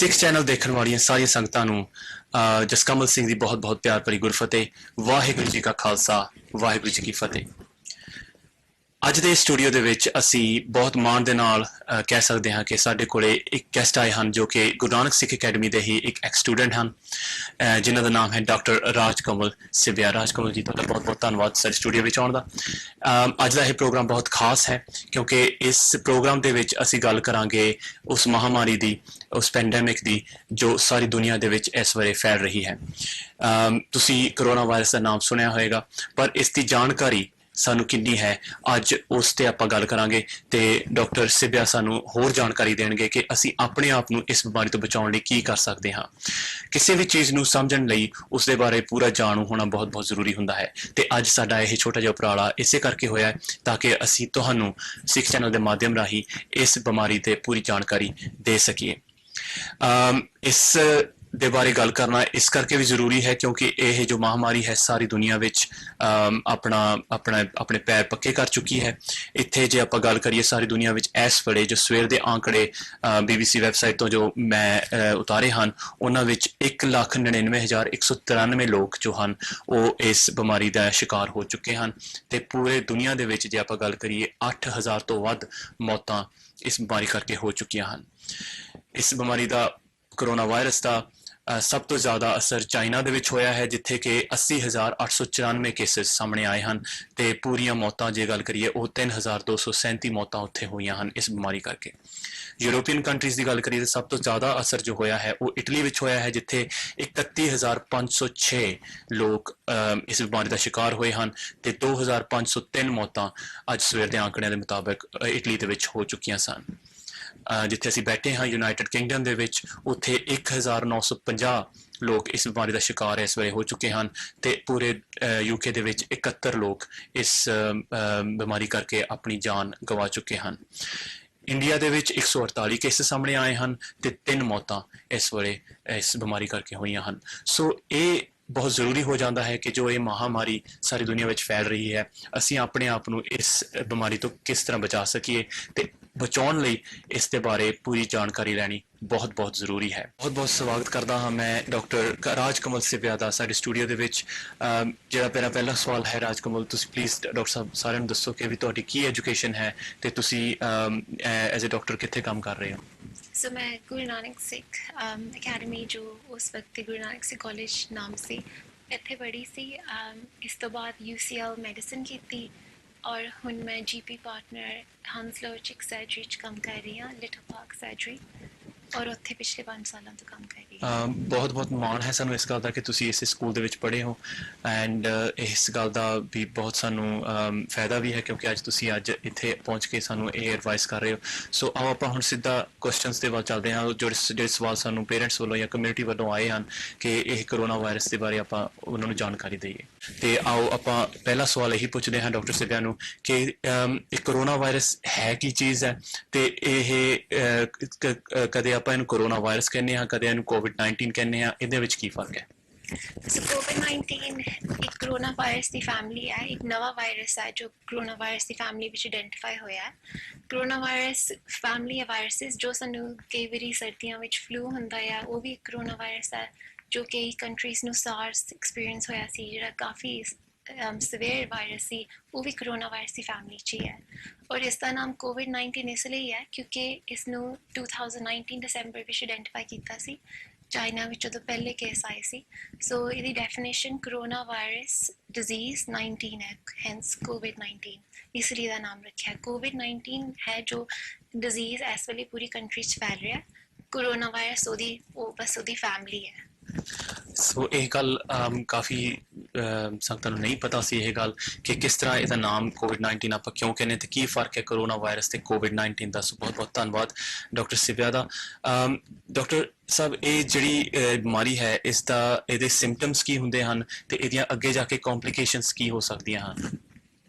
Sikh channel देखने वाली सारी संगतां नूं जसकमल सिंह की बहुत बहुत प्यार भरी गुरफतेह। वाहिगुरू जी का खालसा, वाहिगुरू जी की फतेह। ਅੱਜ ਦੇ ਸਟੂਡੀਓ ਦੇ ਵਿੱਚ ਅਸੀਂ ਬਹੁਤ ਮਾਣ ਦੇ ਨਾਲ ਕਹਿ ਸਕਦੇ ਹਾਂ ਕਿ ਸਾਡੇ ਕੋਲੇ ਇੱਕ ਗੈਸਟ ਆਏ ਹਨ ਜੋ ਕਿ ਗੁਰੂ ਨਾਨਕ ਸਿੱਖ ਅਕੈਡਮੀ ਦੇ ਹੀ ਇੱਕ ਐਕਸ ਸਟੂਡੈਂਟ ਹਨ, ਜਿਨ੍ਹਾਂ ਦਾ ਨਾਮ ਹੈ ਡਾਕਟਰ ਰਾਜਕਮਲ ਸਿਵਿਆ। ਰਾਜਕਮਲ ਜੀ, ਤੁਹਾਡਾ ਬਹੁਤ ਬਹੁਤ ਧੰਨਵਾਦ ਸਾਡੇ ਸਟੂਡੀਓ ਵਿੱਚ ਆਉਣ ਦਾ। ਅੱਜ ਦਾ ਇਹ ਪ੍ਰੋਗਰਾਮ ਬਹੁਤ ਖਾਸ ਹੈ ਕਿਉਂਕਿ ਇਸ ਪ੍ਰੋਗਰਾਮ ਦੇ ਵਿੱਚ ਅਸੀਂ ਗੱਲ ਕਰਾਂਗੇ ਉਸ ਮਹਾਮਾਰੀ ਦੀ, ਉਸ ਪੈਂਡੈਮਿਕ ਦੀ ਜੋ ਸਾਰੀ ਦੁਨੀਆ ਦੇ ਵਿੱਚ ਇਸ ਵੇਲੇ ਫੈਲ ਰਹੀ ਹੈ। ਤੁਸੀਂ ਕਰੋਨਾ ਵਾਇਰਸ ਦਾ ਨਾਮ ਸੁਣਿਆ ਹੋਏਗਾ, ਪਰ ਇਸ ਦੀ ਜਾਣਕਾਰੀ ਸਾਨੂੰ ਕਿੰਨੀ ਹੈ, ਅੱਜ ਉਸ ਤੇ ਆਪਾਂ ਗੱਲ ਕਰਾਂਗੇ ਤੇ ਡਾਕਟਰ ਸਿਵਿਆ ਸਾਨੂੰ ਹੋਰ ਜਾਣਕਾਰੀ ਦੇਣਗੇ ਕਿ ਅਸੀਂ ਆਪਣੇ ਆਪ ਨੂੰ ਇਸ ਬਿਮਾਰੀ ਤੋਂ ਬਚਾਉਣ ਲਈ ਕੀ ਕਰ ਸਕਦੇ ਹਾਂ। ਕਿਸੇ ਵੀ ਚੀਜ਼ ਨੂੰ ਸਮਝਣ ਲਈ ਉਸ ਦੇ ਬਾਰੇ ਪੂਰਾ ਜਾਣੂ ਹੋਣਾ ਬਹੁਤ ਬਹੁਤ ਜ਼ਰੂਰੀ ਹੁੰਦਾ ਹੈ ਤੇ ਅੱਜ ਸਾਡਾ ਇਹ ਛੋਟਾ ਜਿਹਾ ਉਪਰਾਲਾ ਇਸੇ ਕਰਕੇ ਹੋਇਆ ਤਾਂ ਕਿ ਅਸੀਂ ਤੁਹਾਨੂੰ ਸਿੱਖ ਚੈਨਲ ਦੇ ਮਾਧਿਅਮ ਰਾਹੀਂ ਇਸ ਬਿਮਾਰੀ ਤੇ ਪੂਰੀ ਜਾਣਕਾਰੀ ਦੇ ਸਕੀਏ। ਇਸ ਦੇ ਬਾਰੇ ਗੱਲ ਕਰਨਾ ਇਸ ਕਰਕੇ ਵੀ ਜ਼ਰੂਰੀ ਹੈ ਕਿਉਂਕਿ ਇਹ ਜੋ ਮਹਾਮਾਰੀ ਹੈ ਸਾਰੀ ਦੁਨੀਆ ਵਿੱਚ ਆਪਣੇ ਪੈਰ ਪੱਕੇ ਕਰ ਚੁੱਕੀ ਹੈ। ਇੱਥੇ ਜੇ ਆਪਾਂ ਗੱਲ ਕਰੀਏ ਸਾਰੀ ਦੁਨੀਆ ਵਿੱਚ ਇਸ ਵੇਲੇ ਜੋ ਸਵੇਰ ਦੇ ਆંકੜੇ BBC ਵੈਬਸਾਈਟ ਤੋਂ ਜੋ ਮੈਂ ਉਤਾਰੇ ਹਨ, ਉਹਨਾਂ ਵਿੱਚ 1,99,193 ਲੋਕ ਜੋ ਹਨ ਉਹ ਇਸ ਬਿਮਾਰੀ ਦਾ ਸ਼ਿਕਾਰ ਹੋ ਚੁੱਕੇ ਹਨ ਤੇ ਪੂਰੇ ਦੁਨੀਆ ਦੇ ਵਿੱਚ ਜੇ ਆਪਾਂ ਗੱਲ ਕਰੀਏ 8,000 ਤੋਂ ਵੱਧ ਮੌਤਾਂ ਇਸ ਬਿਮਾਰੀ ਕਰਕੇ ਹੋ ਚੁੱਕੀਆਂ ਹਨ। ਇਸ ਬਿਮਾਰੀ ਦਾ, ਕਰੋਨਾ ਵਾਇਰਸ ਦਾ ਸਭ ਤੋਂ ਜ਼ਿਆਦਾ ਅਸਰ ਚਾਈਨਾ ਦੇ ਵਿੱਚ ਹੋਇਆ ਹੈ ਜਿੱਥੇ ਕਿ 80,894 ਕੇਸਿਸ ਸਾਹਮਣੇ ਆਏ ਹਨ ਤੇ ਪੂਰੀਆਂ ਮੌਤਾਂ ਜੇ ਗੱਲ ਕਰੀਏ ਉਹ 3,237 ਮੌਤਾਂ ਉੱਥੇ ਹੋਈਆਂ ਹਨ ਇਸ ਬਿਮਾਰੀ ਕਰਕੇ। ਯੂਰੋਪੀਅਨ ਕੰਟਰੀਜ਼ ਦੀ ਗੱਲ ਕਰੀਏ ਤਾਂ ਸਭ ਤੋਂ ਜ਼ਿਆਦਾ ਅਸਰ ਜੋ ਹੋਇਆ ਹੈ ਉਹ ਇਟਲੀ ਵਿੱਚ ਹੋਇਆ ਹੈ ਜਿੱਥੇ 31,506 ਲੋਕ ਇਸ ਬਿਮਾਰੀ ਦਾ ਸ਼ਿਕਾਰ ਹੋਏ ਹਨ ਤੇ 2,503 ਮੌਤਾਂ ਅੱਜ ਸਵੇਰ ਦੇ ਆંકੜਿਆਂ ਦੇ ਮੁਤਾਬਕ ਇਟਲੀ ਦੇ ਵਿੱਚ ਹੋ ਚੁੱਕੀਆਂ ਸਨ। ਜਿੱਥੇ ਅਸੀਂ ਬੈਠੇ ਹਾਂ ਯੂਨਾਈਟਿਡ ਕਿੰਗਡਮ ਦੇ ਵਿੱਚ, ਉੱਥੇ 1,950 ਲੋਕ ਇਸ ਬਿਮਾਰੀ ਦਾ ਸ਼ਿਕਾਰ ਇਸ ਵੇਲੇ ਹੋ ਚੁੱਕੇ ਹਨ ਤੇ ਪੂਰੇ UK ਦੇ ਵਿੱਚ 71 ਲੋਕ ਇਸ ਬਿਮਾਰੀ ਕਰਕੇ ਆਪਣੀ ਜਾਨ ਗਵਾ ਚੁੱਕੇ ਹਨ। ਇੰਡੀਆ ਦੇ ਵਿੱਚ 148 ਕੇਸ ਸਾਹਮਣੇ ਆਏ ਹਨ ਤੇ 3 ਮੌਤਾਂ ਇਸ ਵੇਲੇ ਇਸ ਬਿਮਾਰੀ ਕਰਕੇ ਹੋਈਆਂ ਹਨ। ਸੋ ਇਹ ਬਹੁਤ ਜ਼ਰੂਰੀ ਹੋ ਜਾਂਦਾ ਹੈ ਕਿ ਜੋ ਇਹ ਮਹਾਮਾਰੀ ਸਾਰੀ ਦੁਨੀਆ ਵਿੱਚ ਫੈਲ ਰਹੀ ਹੈ, ਅਸੀਂ ਆਪਣੇ ਆਪ ਨੂੰ ਇਸ ਬਿਮਾਰੀ ਤੋਂ ਕਿਸ ਤਰ੍ਹਾਂ ਬਚਾ ਸਕੀਏ ਤੇ ਬਚਾਉਣ ਲਈ ਇਸ ਦੇ ਬਾਰੇ ਪੂਰੀ ਜਾਣਕਾਰੀ ਲੈਣੀ ਬਹੁਤ ਬਹੁਤ ਜ਼ਰੂਰੀ ਹੈ। ਬਹੁਤ ਬਹੁਤ ਸਵਾਗਤ ਕਰਦਾ ਹਾਂ ਮੈਂ ਡਾਕਟਰ ਰਾਜਕਮਲ ਸਿਵਿਆ ਦਾ ਸਾਡੇ ਸਟੂਡੀਓ ਦੇ ਵਿੱਚ। ਜਿਹੜਾ ਮੇਰਾ ਪਹਿਲਾ ਸਵਾਲ ਹੈ, ਰਾਜਕਮਲ ਤੁਸੀਂ ਪਲੀਜ਼ ਡਾਕਟਰ ਸਾਹਿਬ ਸਾਰਿਆਂ ਨੂੰ ਦੱਸੋ ਕਿ ਵੀ ਤੁਹਾਡੀ ਕੀ ਐਜੂਕੇਸ਼ਨ ਹੈ ਤੇ ਤੁਸੀਂ ਐਜ਼ ਅ ਡਾਕਟਰ ਕਿੱਥੇ ਕੰਮ ਕਰ ਰਹੇ ਹੋ? ਸੋ ਮੈਂ ਗੁਰੂ ਨਾਨਕ ਸਿੱਖ ਅਕੈਡਮੀ ਜੋ ਉਸ ਵਕਤ ਗੁਰੂ ਨਾਨਕ ਸਿੱਖ ਕਾਲਜ ਨਾਮ ਸੀ, ਇੱਥੇ ਪੜ੍ਹੀ ਸੀ। ਇਸ ਤੋਂ ਬਾਅਦ UCL ਮੈਡੀਸਨ ਕੀਤੀ ਔਰ ਹੁਣ ਮੈਂ GP ਪਾਰਟਨਰ ਹੰਸਲੋ ਚ ਇੱਕ ਸਰਜਰੀ 'ਚ ਕੰਮ ਕਰ ਰਹੀ ਹਾਂ, ਲਿਟਲ ਪਾਰਕ ਸਰਜਰੀ, ਔਰ ਉੱਥੇ ਪਿਛਲੇ 5 ਸਾਲਾਂ ਤੋਂ ਕੰਮ ਕਰ ਰਹੀ ਹਾਂ। ਬਹੁਤ ਬਹੁਤ ਮਾਣ ਹੈ ਸਾਨੂੰ ਇਸ ਗੱਲ ਦਾ ਕਿ ਤੁਸੀਂ ਇਸ ਸਕੂਲ ਦੇ ਵਿੱਚ ਪੜ੍ਹੇ ਹੋ ਐਂਡ ਇਸ ਗੱਲ ਦਾ ਵੀ ਬਹੁਤ ਸਾਨੂੰ ਫਾਇਦਾ ਵੀ ਹੈ ਕਿਉਂਕਿ ਅੱਜ ਤੁਸੀਂ ਅੱਜ ਇੱਥੇ ਪਹੁੰਚ ਕੇ ਸਾਨੂੰ ਇਹ ਐਡਵਾਈਸ ਕਰ ਰਹੇ ਹੋ। ਸੋ ਆਓ ਆਪਾਂ ਹੁਣ ਸਿੱਧਾ ਕੁਐਸਚਨਸ ਦੇ ਵੱਲ ਚੱਲਦੇ ਹਾਂ। ਜਿਹੜੇ ਸਵਾਲ ਸਾਨੂੰ ਪੇਰੈਂਟਸ ਵੱਲੋਂ ਜਾਂ ਕਮਿਊਨਿਟੀ ਵੱਲੋਂ ਆਏ ਹਨ ਕਿ ਇਹ ਕਰੋਨਾ ਵਾਇਰਸ ਦੇ ਬਾਰੇ ਆਪਾਂ ਉਹਨਾਂ ਨੂੰ ਜਾਣਕਾਰੀ ਦਈਏ ਤੇ ਆਓ ਆਪਾਂ ਪਹਿਲਾ ਸਵਾਲ ਇਹੀ ਪੁੱਛਦੇ ਹਾਂ ਡਾਕਟਰ ਸਿਵਿਆ ਨੂੰ ਕਿ ਇਹ ਕਰੋਨਾ ਵਾਇਰਸ ਹੈ ਕੀ ਚੀਜ਼ ਹੈ ਤੇ ਇਹ ਕਦੇ ਆਪਾਂ ਇਹਨੂੰ ਕਰੋਨਾ ਵਾਇਰਸ ਕਹਿੰਦੇ ਹਾਂ, ਕਦੇ ਇਹਨੂੰ COVID-19 ਕਹਿੰਦੇ ਹਾਂ, ਇਹਦੇ ਵਿੱਚ ਕੀ ਫਰਕ ਹੈ? ਸੋ COVID-19 ਇੱਕ ਕਰੋਨਾ ਵਾਇਰਸ ਦੀ ਫੈਮਿਲੀ ਹੈ, ਇੱਕ ਨਵਾਂ ਵਾਇਰਸ ਹੈ ਜੋ ਕਰੋਨਾ ਵਾਇਰਸ ਦੀ ਫੈਮਿਲੀ ਵਿੱਚ ਆਇਡੈਂਟੀਫਾਈ ਹੋਇਆ ਹੈ। ਕਰੋਨਾ ਵਾਇਰਸ ਫੈਮਿਲੀ ਹੈ ਵਾਇਰਸਿਸ ਜੋ ਸਾਨੂੰ ਕਈ ਵਾਰੀ ਸਰਦੀਆਂ ਵਿੱਚ ਫਲੂ ਹੁੰਦਾ ਹੈ, ਉਹ ਵੀ ਇੱਕ ਕਰੋਨਾ ਵਾਇਰਸ ਹੈ ਜੋ ਕਈ ਕੰਟਰੀਜ਼ ਨੂੰ ਸਾਰਸ ਐਕਸਪੀਰੀਅੰਸ ਹੋਇਆ ਸੀ ਜਿਹੜਾ ਕਾਫੀ ਸਵੇਰ ਵਾਇਰਸ ਸੀ, ਉਹ ਵੀ ਕਰੋਨਾ ਵਾਇਰਸ ਦੀ ਫੈਮਿਲੀ 'ਚ ਹੀ ਹੈ। ਔਰ ਇਸ ਦਾ ਨਾਮ COVID-19 ਇਸ ਲਈ ਹੈ ਕਿਉਂਕਿ ਇਸ ਨੂੰ 2019 ਦਸੰਬਰ ਵਿੱਚ ਆਇਡੈਂਟੀਫਾਈ ਕੀਤਾ ਸੀ ਚਾਈਨਾ ਵਿੱਚ ਜਦੋਂ ਪਹਿਲੇ ਕੇਸ ਆਏ ਸੀ। ਸੋ ਇਹਦੀ ਡੈਫੀਨੇਸ਼ਨ ਕਰੋਨਾ ਵਾਇਰਸ ਡਿਜ਼ੀਜ਼ 19 ਹੈ, ਹੈਂਸ COVID-19 ਇਸ ਲਈ ਦਾ ਨਾਮ ਰੱਖਿਆ। COVID-19 ਹੈ ਜੋ ਡਿਜ਼ੀਜ਼ ਇਸ ਵੇਲੇ ਪੂਰੀ ਕੰਟਰੀ 'ਚ ਫੈਲ ਰਿਹਾ, ਕਰੋਨਾ ਵਾਇਰਸ ਬਸ ਉਹਦੀ ਫੈਮਿਲੀ ਹੈ। ਸੋ ਇਹ ਗੱਲ ਕਾਫੀ ਸੰਗਤਾਂ ਨੂੰ ਨਹੀਂ ਪਤਾ ਸੀ ਇਹ ਗੱਲ ਕਿ ਕਿਸ ਤਰ੍ਹਾਂ ਇਹਦਾ ਨਾਮ COVID-19 ਆਪਾਂ ਕਿਉਂ ਕਹਿੰਦੇ ਤੇ ਕੀ ਫਰਕ ਹੈ ਕਰੋਨਾ ਵਾਇਰਸ ਤੇ COVID-19 ਦਾ। ਸੋ ਬਹੁਤ ਬਹੁਤ ਧੰਨਵਾਦ ਡਾਕਟਰ ਸਿਵਿਆ ਦਾ। ਡਾਕਟਰ ਸਾਹਿਬ, ਇਹ ਜਿਹੜੀ ਬਿਮਾਰੀ ਹੈ ਇਹਦੇ ਸਿੰਪਟਮਸ ਕੀ ਹੁੰਦੇ ਹਨ ਤੇ ਇਹਦੀਆਂ ਅੱਗੇ ਜਾ ਕੇ ਕੰਪਲੀਕੇਸ਼ਨਸ ਕੀ ਹੋ ਸਕਦੀਆਂ ਹਨ?